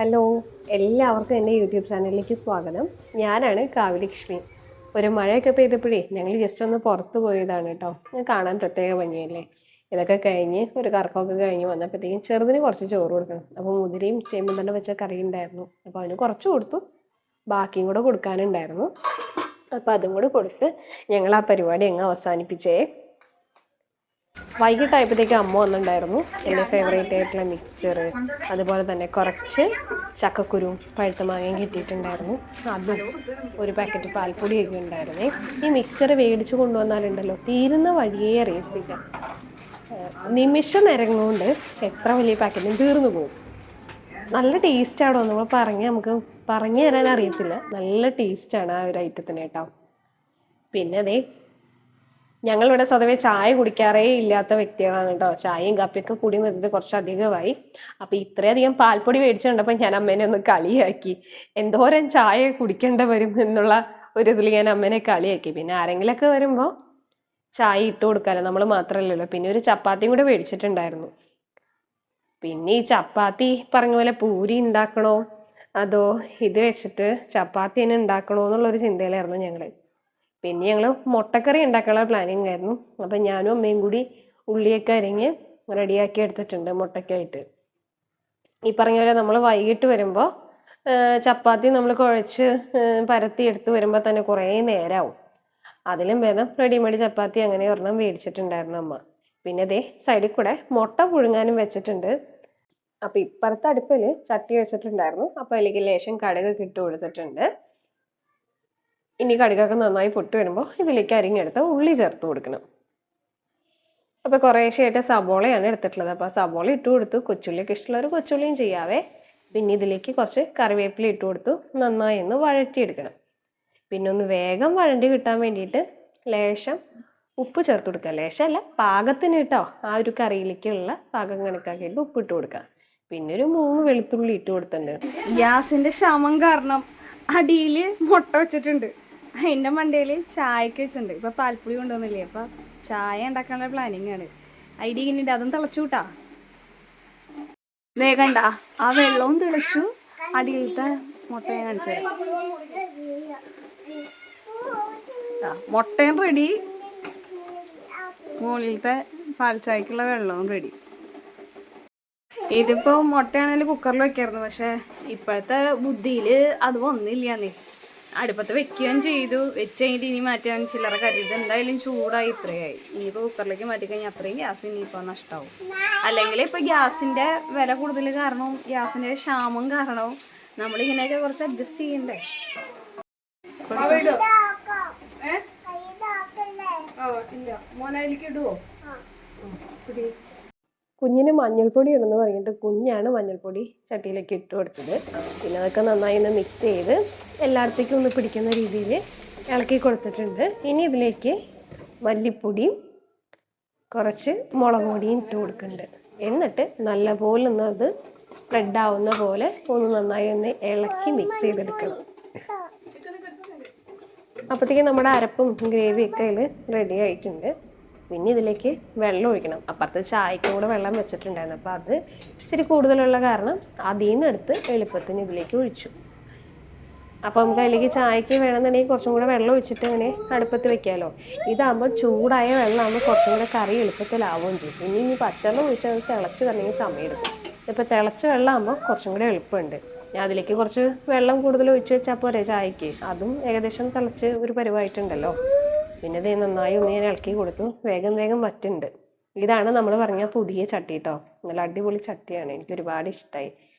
Hello, എല്ലാവർക്കും എൻ്റെ YouTube ചാനലിലേക്ക് സ്വാഗതം. ഞാനാണ് കാവ്യലക്ഷ്മി. ഒരു മഴയൊക്കെ പെയ്തപ്പോഴേ ഞങ്ങൾ ജസ്റ്റ് ഒന്ന് പുറത്ത് പോയതാണ് കേട്ടോ. കാണാൻ പ്രത്യേക ഭംഗിയല്ലേ. ഇതൊക്കെ കഴിഞ്ഞ് ഒരു കറക്കമൊക്കെ കഴിഞ്ഞ് വന്നപ്പോഴത്തേക്കും ചെറുതിന് കുറച്ച് ചോറ് കൊടുക്കണം. അപ്പോൾ മുതിരയും ചേമ്പും തന്നെ വെച്ച കറി ഉണ്ടായിരുന്നു. അപ്പോൾ അതിന് കുറച്ച് കൊടുത്തു, ബാക്കിയും കൂടെ കൊടുക്കാനുണ്ടായിരുന്നു. അപ്പോൾ അതും കൂടെ കൊടുത്ത് ഞങ്ങൾ ആ പരിപാടി അങ്ങ് അവസാനിപ്പിച്ചേ. വൈകിട്ടായപ്പോഴത്തേക്ക് അമ്മ വന്നിട്ടുണ്ടായിരുന്നു. എൻ്റെ ഫേവറേറ്റ് ആയിട്ടുള്ള മിക്സ്ചർ, അതുപോലെ തന്നെ കുറച്ച് ചക്കക്കുരും പഴുത്ത മാങ്ങയും കിട്ടിയിട്ടുണ്ടായിരുന്നു. അതും ഒരു പാക്കറ്റ് പാൽപ്പൊടിയൊക്കെ ഉണ്ടായിരുന്നേ. ഈ മിക്സ്ചർ മേടിച്ച് കൊണ്ടുവന്നാലുണ്ടല്ലോ തീരുന്ന വഴിയേ അറിയത്തില്ല. നിമിഷ നേരം കൊണ്ട് എത്ര വലിയ പാക്കറ്റും തീർന്നു പോകും. നല്ല ടേസ്റ്റാണോ നമ്മൾ നമുക്ക് പറഞ്ഞു തരാൻ അറിയത്തില്ല. നല്ല ടേസ്റ്റാണ് ആ ഒരു ഐറ്റത്തിന് കേട്ടോ. പിന്നെ അതേ, ഞങ്ങളിവിടെ സ്വതവേ ചായ കുടിക്കാറേ ഇല്ലാത്ത വ്യക്തികളാണ് കേട്ടോ. ചായയും കാപ്പിയൊക്കെ കൂടി വരുന്നത് കുറച്ചധികമായി. അപ്പോൾ ഇത്രയധികം പാൽപ്പൊടി മേടിച്ചു കണ്ടപ്പോൾ ഞാൻ അമ്മേനെ ഒന്ന് കളിയാക്കി. എന്തോരം ചായ കുടിക്കേണ്ട വരും എന്നുള്ള ഒരു ഇതിൽ ഞാൻ അമ്മേനെ കളിയാക്കി. പിന്നെ ആരെങ്കിലൊക്കെ വരുമ്പോൾ ചായ ഇട്ട് കൊടുക്കാമല്ലോ, നമ്മൾ മാത്രമല്ലല്ലോ. പിന്നെ ഒരു ചപ്പാത്തിയും കൂടെ മേടിച്ചിട്ടുണ്ടായിരുന്നു. പിന്നെ ഈ ചപ്പാത്തി പറഞ്ഞ പോലെ പൂരി ഉണ്ടാക്കണോ അതോ ഇത് വെച്ചിട്ട് ചപ്പാത്തി തന്നെ ഉണ്ടാക്കണോ എന്നുള്ളൊരു ചിന്തയിലായിരുന്നു ഞങ്ങൾ. പിന്നെ ഞങ്ങൾ മുട്ടക്കറി ഉണ്ടാക്കാനുള്ള പ്ലാനിങ് ആയിരുന്നു. അപ്പം ഞാനും അമ്മയും കൂടി ഉള്ളിയൊക്കെ അരിഞ്ഞ് റെഡിയാക്കി എടുത്തിട്ടുണ്ട് മുട്ടയ്ക്കായിട്ട്. ഈ പറഞ്ഞ പോലെ നമ്മൾ വൈകിട്ട് വരുമ്പോൾ ചപ്പാത്തി നമ്മൾ കുഴച്ച് പരത്തി എടുത്ത് വരുമ്പോൾ തന്നെ കുറേ നേരമാവും. അതിലും ഭേദം റെഡിമെയ്ഡ് ചപ്പാത്തി അങ്ങനെ ഒരെണ്ണം മേടിച്ചിട്ടുണ്ടായിരുന്നു അമ്മ. പിന്നെ അതേ സൈഡിൽ കൂടെ മുട്ട പുഴുങ്ങാനും വെച്ചിട്ടുണ്ട്. അപ്പം ഇപ്പുറത്തെ അടുപ്പിൽ ചട്ടി വെച്ചിട്ടുണ്ടായിരുന്നു. അപ്പോൾ അതിലേക്ക് ലേശം കടുക് ഇട്ട് കൊടുത്തിട്ടുണ്ട്. ഇനി കടുകൊക്കെ നന്നായി പൊട്ടി വരുമ്പോൾ ഇതിലേക്ക് അരിഞ്ഞെടുത്ത് ഉള്ളി ചേർത്ത് കൊടുക്കണം. അപ്പോൾ കുറേശ്ശെയായിട്ട് സബോളയാണ് എടുത്തിട്ടുള്ളത്. അപ്പോൾ സബോള ഇട്ട് കൊടുത്തു. കൊച്ചുള്ളിയൊക്കെ ഇഷ്ടമുള്ളവർ കൊച്ചുള്ളിയും ചെയ്യാവേ. പിന്നെ ഇതിലേക്ക് കുറച്ച് കറിവേപ്പില ഇട്ട് കൊടുത്തു. നന്നായി ഒന്ന് വഴറ്റിയെടുക്കണം. പിന്നെ ഒന്ന് വേഗം വഴണ്ടി കിട്ടാൻ വേണ്ടിയിട്ട് ലേശം ഉപ്പ് ചേർത്ത് കൊടുക്കുക. ലേശമല്ല, പാകത്തിന് കേട്ടോ. ആ ഒരു കറിയിലേക്കുള്ള പാകം കണക്കാക്കിയിട്ട് ഉപ്പ് ഇട്ട് കൊടുക്കുക. പിന്നെ ഒരു 3 വെളുത്തുള്ളി ഇട്ട് കൊടുത്തിട്ടുണ്ട്. ഗ്യാസിൻ്റെ ക്ഷാമം കാരണം അടിയിൽ മുട്ട വെച്ചിട്ടുണ്ട്. അതിൻ്റെ മണ്ടയിൽ ചായക്ക് വെച്ചിട്ടുണ്ട്. ഇപ്പോൾ പാൽപ്പൊടി കൊണ്ടുവന്നില്ലേ, അപ്പോൾ ചായ ഉണ്ടാക്കാനുള്ള പ്ലാനിങ് ആണ്. ഐഡിയ ഇങ്ങനെ അതും തിളച്ചു കൂട്ടാ. വേഗണ്ട ആ വെള്ളവും തിളച്ചു. അടിയിലത്തെ മുട്ട ഞാൻ കാണിച്ചു തരാം. മുട്ടയും റെഡി, മുകളിലത്തെ പാൽച്ചായക്കുള്ള വെള്ളവും റെഡി. ഇതിപ്പോൾ മുട്ടയാണെങ്കിൽ കുക്കറിൽ വെക്കായിരുന്നു. പക്ഷെ ഇപ്പോഴത്തെ ബുദ്ധിയിൽ അത് വന്നില്ലാന്നേ. അടുപ്പത്ത് വെക്കുകയും ചെയ്തു. വെച്ച് കഴിഞ്ഞിട്ട് ഇനി മാറ്റാൻ ചില്ലറ കരുത്. എന്തായാലും ചൂടായി ഇത്രയായി. ഇനിയിപ്പോൾ കുക്കറിലേക്ക് മാറ്റിക്കഴിഞ്ഞാൽ അത്രയും ഗ്യാസ് ഇനിയിപ്പോൾ നഷ്ടമാവും. അല്ലെങ്കിൽ ഇപ്പോൾ ഗ്യാസിൻ്റെ വില കൂടുതൽ കാരണവും ഗ്യാസിൻ്റെ ക്ഷാമം കാരണവും നമ്മളിങ്ങനെയൊക്കെ കുറച്ച് അഡ്ജസ്റ്റ് ചെയ്യണ്ടേ. ഇല്ല മോനയിലേക്ക് ഇടുവോ? കുഞ്ഞിന് മഞ്ഞൾപ്പൊടി ഇടുന്നു പറഞ്ഞിട്ട് കുഞ്ഞാണ് മഞ്ഞൾപ്പൊടി ചട്ടിയിലേക്ക് ഇട്ട് കൊടുത്തത്. പിന്നെ അതൊക്കെ നന്നായി ഒന്ന് മിക്സ് ചെയ്ത് എല്ലായിടത്തേക്കും ഒന്ന് പിടിക്കുന്ന രീതിയിൽ ഇളക്കി കൊടുത്തിട്ടുണ്ട്. ഇനി ഇതിലേക്ക് മല്ലിപ്പൊടിയും കുറച്ച് മുളക് പൊടിയും ഇട്ട് കൊടുക്കുന്നുണ്ട്. എന്നിട്ട് നല്ലപോലെ ഒന്ന് അത് സ്പ്രെഡ് ആവുന്ന പോലെ ഒന്ന് നന്നായി ഒന്ന് ഇളക്കി മിക്സ് ചെയ്തെടുക്കണം. അപ്പോഴത്തേക്കും നമ്മുടെ അരപ്പും ഗ്രേവിയൊക്കെ അതിൽ റെഡി ആയിട്ടുണ്ട്. പിന്നെ ഇതിലേക്ക് വെള്ളം ഒഴിക്കണം. അപ്പുറത്ത് ചായക്കും കൂടെ വെള്ളം വെച്ചിട്ടുണ്ടായിരുന്നു. അപ്പോൾ അത് ഇച്ചിരി കൂടുതലുള്ള കാരണം അതിൽ നിന്ന് എടുത്ത് എളുപ്പത്തിന് ഇതിലേക്ക് ഒഴിച്ചു. അപ്പോൾ നമുക്ക് അതിലേക്ക് ചായക്ക് വേണമെന്നുണ്ടെങ്കിൽ കുറച്ചും കൂടെ വെള്ളം ഒഴിച്ചിട്ട് ഇങ്ങനെ അടുപ്പത്ത് വെക്കാമല്ലോ. ഇതാകുമ്പോൾ ചൂടായ വെള്ളമാകുമ്പോൾ കുറച്ചും കൂടെ കറി എളുപ്പത്തിലാവുകയും ചെയ്യും. ഇനി പച്ചവെള്ളം ഒഴിച്ചാൽ അത് തിളച്ച് തരണമെങ്കിൽ സമയമെടുക്കും. ഇപ്പോൾ തിളച്ച വെള്ളമാകുമ്പോൾ കുറച്ചും കൂടെ എളുപ്പമുണ്ട്. ഞാൻ അതിലേക്ക് കുറച്ച് വെള്ളം കൂടുതൽ ഒഴിച്ച് വെച്ചാൽ പോരെ ചായക്ക്. അതും ഏകദേശം തിളച്ച് ഒരു പരുവായിട്ടുണ്ടല്ലോ. പിന്നെ ഇത് നന്നായി ഒന്ന് ഞാൻ ഇളക്കി കൊടുത്തു. വേഗം വറ്റുണ്ട്. ഇതാണ് നമ്മൾ പറഞ്ഞ പുതിയ ചട്ടി കേട്ടോ. നല്ല അടിപൊളി ചട്ടിയാണ്. എനിക്ക് ഒരുപാട് ഇഷ്ടമായി.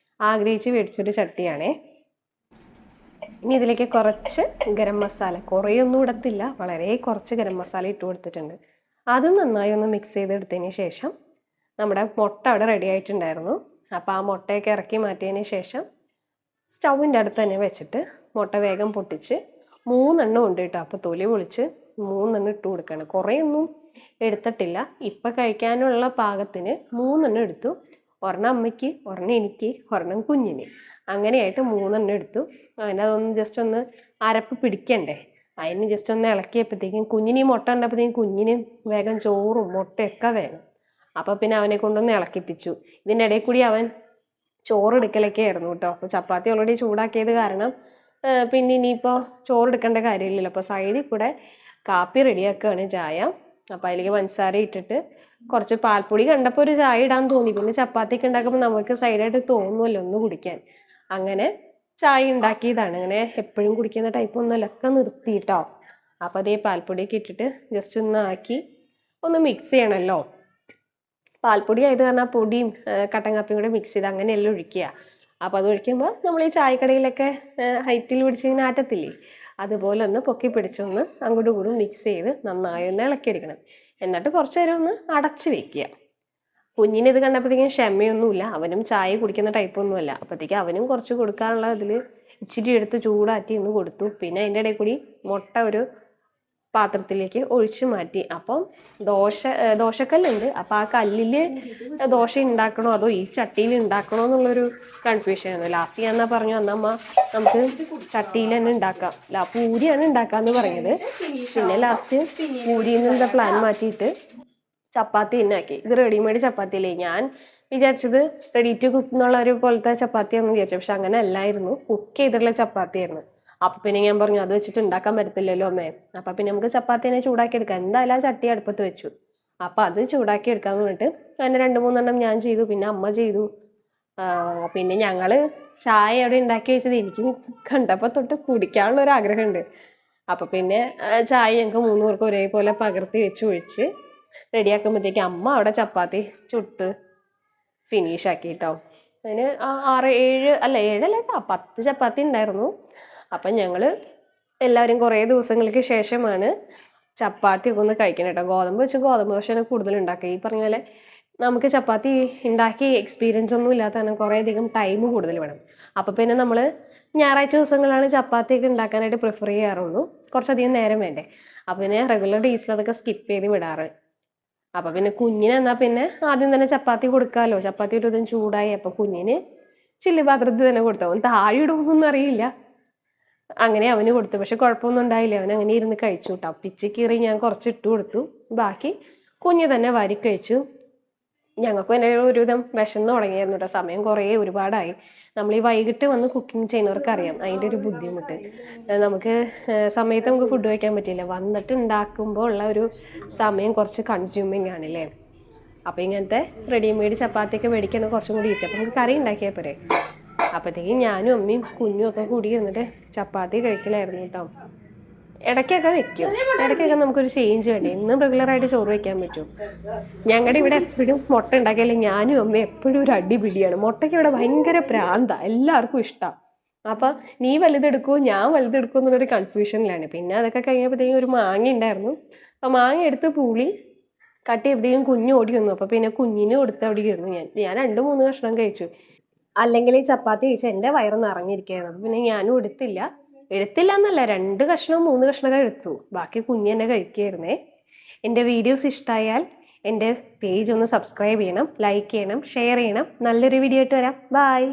ആഗ്രഹിച്ച് മേടിച്ചൊരു ചട്ടിയാണേ. ഇനി ഇതിലേക്ക് കുറച്ച് ഗരം മസാല, കുറേയൊന്നും ഇടത്തില്ല, വളരെ കുറച്ച് ഗരം മസാല ഇട്ട് കൊടുത്തിട്ടുണ്ട്. അതും നന്നായി ഒന്ന് മിക്സ് ചെയ്തെടുത്തതിന് ശേഷം നമ്മുടെ മുട്ട അവിടെ റെഡി ആയിട്ടുണ്ടായിരുന്നു. അപ്പോൾ ആ മുട്ടയൊക്കെ ഇറക്കി മാറ്റിയതിന് ശേഷം സ്റ്റൗവിൻ്റെ അടുത്ത് തന്നെ വെച്ചിട്ട് മുട്ട വേഗം പൊട്ടിച്ച് 3 എണ്ണം ഉണ്ട് കേട്ടോ. അപ്പോൾ തൊലി പൊളിച്ച് 3 എണ്ണം ഇട്ട് കൊടുക്കുകയാണ്. കുറേയൊന്നും എടുത്തിട്ടില്ല. ഇപ്പം കഴിക്കാനുള്ള പാകത്തിന് 3 എണ്ണം എടുത്തു. ഒരെണ്ണം അമ്മയ്ക്ക്, ഒരെണ്ണം എനിക്ക്, ഒരെണ്ണം കുഞ്ഞിന്. അങ്ങനെയായിട്ട് 3 എണ്ണം എടുത്തു. അതിൻ്റെ അതൊന്ന് ജസ്റ്റ് ഒന്ന് അരപ്പ് പിടിക്കണ്ടേ, അതിന് ജസ്റ്റ് ഒന്ന് ഇളക്കിയപ്പോഴത്തേക്കും കുഞ്ഞിന് ഈ മുട്ട ഉണ്ടപ്പോഴത്തേക്കും കുഞ്ഞിന് വേഗം ചോറും മുട്ടയൊക്കെ വേണം. അപ്പോൾ പിന്നെ അവനെ കൊണ്ടൊന്ന് ഇളക്കിപ്പിച്ചു. ഇതിൻ്റെ ഇടയിൽ കൂടി അവൻ ചോറെടുക്കലൊക്കെ ആയിരുന്നു കേട്ടോ. അപ്പോൾ ചപ്പാത്തി ഓൾറെഡി ചൂടാക്കിയത് കാരണം പിന്നെ ഇനിയിപ്പോൾ ചോറെടുക്കേണ്ട കാര്യമില്ലല്ലോ. അപ്പോൾ സൈഡിൽ കൂടെ കാപ്പി റെഡിയാക്കുകയാണ് ചായ. അപ്പോൾ അതിലേക്ക് പഞ്ചസാര ഇട്ടിട്ട് കുറച്ച് പാൽപ്പൊടി കണ്ടപ്പോൾ ഒരു ചായ ഇടാൻ തോന്നി. പിന്നെ ചപ്പാത്തിയൊക്കെ ഉണ്ടാക്കുമ്പോൾ നമുക്ക് സൈഡായിട്ട് തോന്നുമല്ലോ ഒന്ന് കുടിക്കാൻ. അങ്ങനെ ചായ ഉണ്ടാക്കിയതാണ്. അങ്ങനെ എപ്പോഴും കുടിക്കുന്ന ടൈപ്പ് ഒന്നുമല്ല, ഒക്കെ നിർത്തിയിട്ടോ. അപ്പോൾ അതേ പാൽപ്പൊടിയൊക്കെ ഇട്ടിട്ട് ജസ്റ്റ് ഒന്ന് ആക്കി ഒന്ന് മിക്സ് ചെയ്യണമല്ലോ. പാൽപ്പൊടി ആയത് കാരണം ആ പൊടിയും കട്ടൻ കാപ്പിയും കൂടെ മിക്സ് ചെയ്ത് അങ്ങനെയെല്ലാം ഒഴിക്കുക. അപ്പോൾ അത് ഒഴിക്കുമ്പോൾ നമ്മൾ ഈ ചായക്കടയിലൊക്കെ ഹൈറ്റിൽ പിടിച്ചിങ്ങനെ ആറ്റത്തില്ലേ, അതുപോലെ ഒന്ന് പൊക്കി പിടിച്ചൊന്ന് അങ്ങോട്ടും ഇങ്ങോട്ടും മിക്സ് ചെയ്ത് നന്നായി ഒന്ന് ഇളക്കിയെടുക്കണം. എന്നിട്ട് കുറച്ച് നേരം ഒന്ന് അടച്ച് വെക്കുക. കുഞ്ഞിന് ഇത് കണ്ടപ്പോഴത്തേക്കും ക്ഷമയൊന്നുമില്ല, അവനും ചായ കുടിക്കുന്ന ടൈപ്പൊന്നുമല്ല. അപ്പോഴത്തേക്കും അവനും കുറച്ച് കൊടുക്കാനുള്ള ഇതിൽ ഇച്ചിരി എടുത്ത് ചൂടാറ്റി ഒന്ന് കൊടുത്തു. പിന്നെ അതിൻ്റെ ഇടയിൽ കൂടി മുട്ട ഒരു പാത്രത്തിലേക്ക് ഒഴിച്ചു മാറ്റി. അപ്പം ദോശക്കല്ലുണ്ട്. അപ്പം ആ കല്ലിൽ ദോശ ഉണ്ടാക്കണോ അതോ ഈ ചട്ടിയിൽ ഉണ്ടാക്കണോ എന്നുള്ളൊരു കൺഫ്യൂഷൻ ആയിരുന്നു. ലാസ്റ്റ് ഞാൻ എന്നാ പറഞ്ഞു, അന്നമ്മ നമുക്ക് ചട്ടിയിൽ തന്നെ ഉണ്ടാക്കാം, പൂരിയാണ് ഉണ്ടാക്കാമെന്ന് പറഞ്ഞത്. പിന്നെ ലാസ്റ്റ് പൂരിയിൽ നിന്ന് പ്ലാൻ മാറ്റിയിട്ട് ചപ്പാത്തി തന്നെ ആക്കി. ഇത് റെഡിമെയ്ഡ് ചപ്പാത്തിയില്ലേ, ഞാൻ വിചാരിച്ചത് റെഡി ടു കുക്ക് എന്നുള്ള ഒരു പോലത്തെ ചപ്പാത്തിയാണെന്ന് വിചാരിച്ചു. പക്ഷെ അങ്ങനെ അല്ലായിരുന്നു, കുക്ക് ചെയ്തിട്ടുള്ള ചപ്പാത്തിയായിരുന്നു. അപ്പം പിന്നെ ഞാൻ പറഞ്ഞു അത് വെച്ചിട്ട് ഉണ്ടാക്കാൻ പറ്റത്തില്ലല്ലോ അമ്മേ. അപ്പം പിന്നെ നമുക്ക് ചപ്പാത്തി തന്നെ ചൂടാക്കി എടുക്കാം. എന്തായാലും ആ ചട്ടി അടുപ്പത്ത് വെച്ചു. അപ്പം അത് ചൂടാക്കി എടുക്കാമെന്ന് പറഞ്ഞിട്ട് അങ്ങനെ 2-3 ഞാൻ ചെയ്തു, പിന്നെ അമ്മ ചെയ്തു. പിന്നെ ഞങ്ങൾ ചായ അവിടെ ഉണ്ടാക്കി വെച്ചത് എനിക്കും കണ്ടപ്പോൾ തൊട്ട് കുടിക്കാനുള്ള ഒരു ആഗ്രഹമുണ്ട്. അപ്പം പിന്നെ ചായ ഞങ്ങൾക്ക് 3 പേർക്ക് ഒരേപോലെ പകർത്തി വെച്ച് ഒഴിച്ച് റെഡിയാക്കുമ്പോഴത്തേക്ക് അമ്മ അവിടെ ചപ്പാത്തി ചുട്ട് ഫിനിഷ് ആക്കി കേട്ടോ. അതിന് 10 ചപ്പാത്തി ഉണ്ടായിരുന്നു. അപ്പം ഞങ്ങൾ എല്ലാവരും കുറേ ദിവസങ്ങൾക്ക് ശേഷമാണ് ചപ്പാത്തി ഒക്കെ ഒന്ന് കഴിക്കണം കേട്ടോ. ഗോതമ്പ് വെച്ച് ഗോതമ്പ് ദോശയാണ് കൂടുതൽ ഉണ്ടാക്കുക. ഈ പറഞ്ഞ പോലെ നമുക്ക് ചപ്പാത്തി ഉണ്ടാക്കി എക്സ്പീരിയൻസ് ഒന്നും ഇല്ലാത്തതാണ്, കുറേയധികം ടൈം കൂടുതൽ വേണം. അപ്പോൾ പിന്നെ നമ്മൾ ഞായറാഴ്ച ദിവസങ്ങളാണ് ചപ്പാത്തിയൊക്കെ ഉണ്ടാക്കാനായിട്ട് പ്രിഫർ ചെയ്യാറുള്ളൂ, കുറച്ചധികം നേരം വേണ്ടേ. അപ്പോൾ പിന്നെ റെഗുലർ ഡേയ്സിൽ അതൊക്കെ സ്കിപ്പ് ചെയ്ത് വിടാറ്. അപ്പോൾ പിന്നെ കുഞ്ഞിന് എന്നാൽ പിന്നെ ആദ്യം തന്നെ ചപ്പാത്തി കൊടുക്കാമല്ലോ. ചപ്പാത്തി ഒരു ഇതും ചൂടായി. അപ്പോൾ കുഞ്ഞിന് ചില്ലി പാത്രത്തിൽ തന്നെ കൊടുത്തു. അവൻ താഴെ ഇടുമെന്നൊന്നും അറിയില്ല, അങ്ങനെ അവന് കൊടുത്തു. പക്ഷെ കുഴപ്പമൊന്നും ഉണ്ടായില്ല, അവൻ അങ്ങനെ ഇരുന്ന് കഴിച്ചു കേട്ടോ. പിച്ചിക്കീറി ഞാൻ കുറച്ച് ഇട്ട് കൊടുത്തു, ബാക്കി കുഞ്ഞ് തന്നെ വാരി കഴിച്ചു. ഞങ്ങൾക്ക് തന്നെ ഒരുവിധം വിശന്ന് തുടങ്ങിയായിരുന്നു കേട്ടോ. സമയം ഒരുപാടായി. നമ്മൾ ഈ വൈകിട്ട് വന്ന് കുക്കിംഗ് ചെയ്യുന്നവർക്ക് അറിയാം അതിൻ്റെ ഒരു ബുദ്ധിമുട്ട്. നമുക്ക് സമയത്ത് നമുക്ക് ഫുഡ് കഴിക്കാൻ പറ്റില്ല, വന്നിട്ട് ഉണ്ടാക്കുമ്പോൾ ഉള്ള ഒരു സമയം കുറച്ച് കൺസ്യൂമിങ് ആണല്ലേ. അപ്പോൾ ഇങ്ങനത്തെ റെഡിമെയ്ഡ് ചപ്പാത്തിയൊക്കെ മേടിക്കണം കുറച്ചും കൂടി ഈസി. അപ്പോൾ നമുക്ക് കറി ഉണ്ടാക്കിയാൽ പോരെ. അപ്പോഴത്തേക്കും ഞാനും അമ്മയും കുഞ്ഞും ഒക്കെ കൂടി ഇരുന്നിട്ട് ചപ്പാത്തി കഴിക്കലായിരുന്നു കേട്ടോ. ഇടയ്ക്കൊക്കെ വെക്കും, ഇടയ്ക്കൊക്കെ നമുക്കൊരു ചേഞ്ച് വേണ്ടേ. ഇന്നും റെഗുലറായിട്ട് ചോറ് വയ്ക്കാൻ പറ്റും. ഞങ്ങളുടെ ഇവിടെ എപ്പോഴും മുട്ട ഉണ്ടാക്കിയാലേ ഞാനും അമ്മയും എപ്പോഴും ഒരു അടിപിടിയാണ്. മുട്ടയ്ക്ക് ഇവിടെ ഭയങ്കര പ്രാന്താണ്, എല്ലാവർക്കും ഇഷ്ടമാണ്. അപ്പം നീ വലുതെടുക്കുമോ ഞാൻ വലുതെടുക്കുമോ എന്നുള്ളൊരു കൺഫ്യൂഷനിലാണ്. പിന്നെ അതൊക്കെ കഴിഞ്ഞപ്പോഴത്തേക്കും ഒരു മാങ്ങ ഉണ്ടായിരുന്നു. അപ്പോൾ മാങ്ങ എടുത്ത് പൂളി കട്ട് ചെയ്തപ്പോഴത്തേക്കും കുഞ്ഞ് ഓടി വന്നു. അപ്പോൾ പിന്നെ കുഞ്ഞിന് കൊടുത്ത് അവിടെ ഇരുന്നു. ഞാൻ 2-3 കഷ്ണം കഴിച്ചു. അല്ലെങ്കിൽ ഈ ചപ്പാത്തി കഴിച്ചാൽ എൻ്റെ വയറ് നിറഞ്ഞിരിക്കുകയാണ്. അപ്പോൾ പിന്നെ ഞാനും എടുത്തില്ല എന്നല്ല, 2 കഷ്ണവും 3 കഷ്ണമൊക്കെ എടുത്തു. ബാക്കി കുഞ്ഞ് തന്നെ കഴിക്കുകയായിരുന്നേ. എൻ്റെ വീഡിയോസ് ഇഷ്ടമായാൽ എൻ്റെ പേജ് ഒന്ന് സബ്സ്ക്രൈബ് ചെയ്യണം, ലൈക്ക് ചെയ്യണം, ഷെയർ ചെയ്യണം. നല്ലൊരു വീഡിയോ ആയിട്ട് വരാം. ബൈ.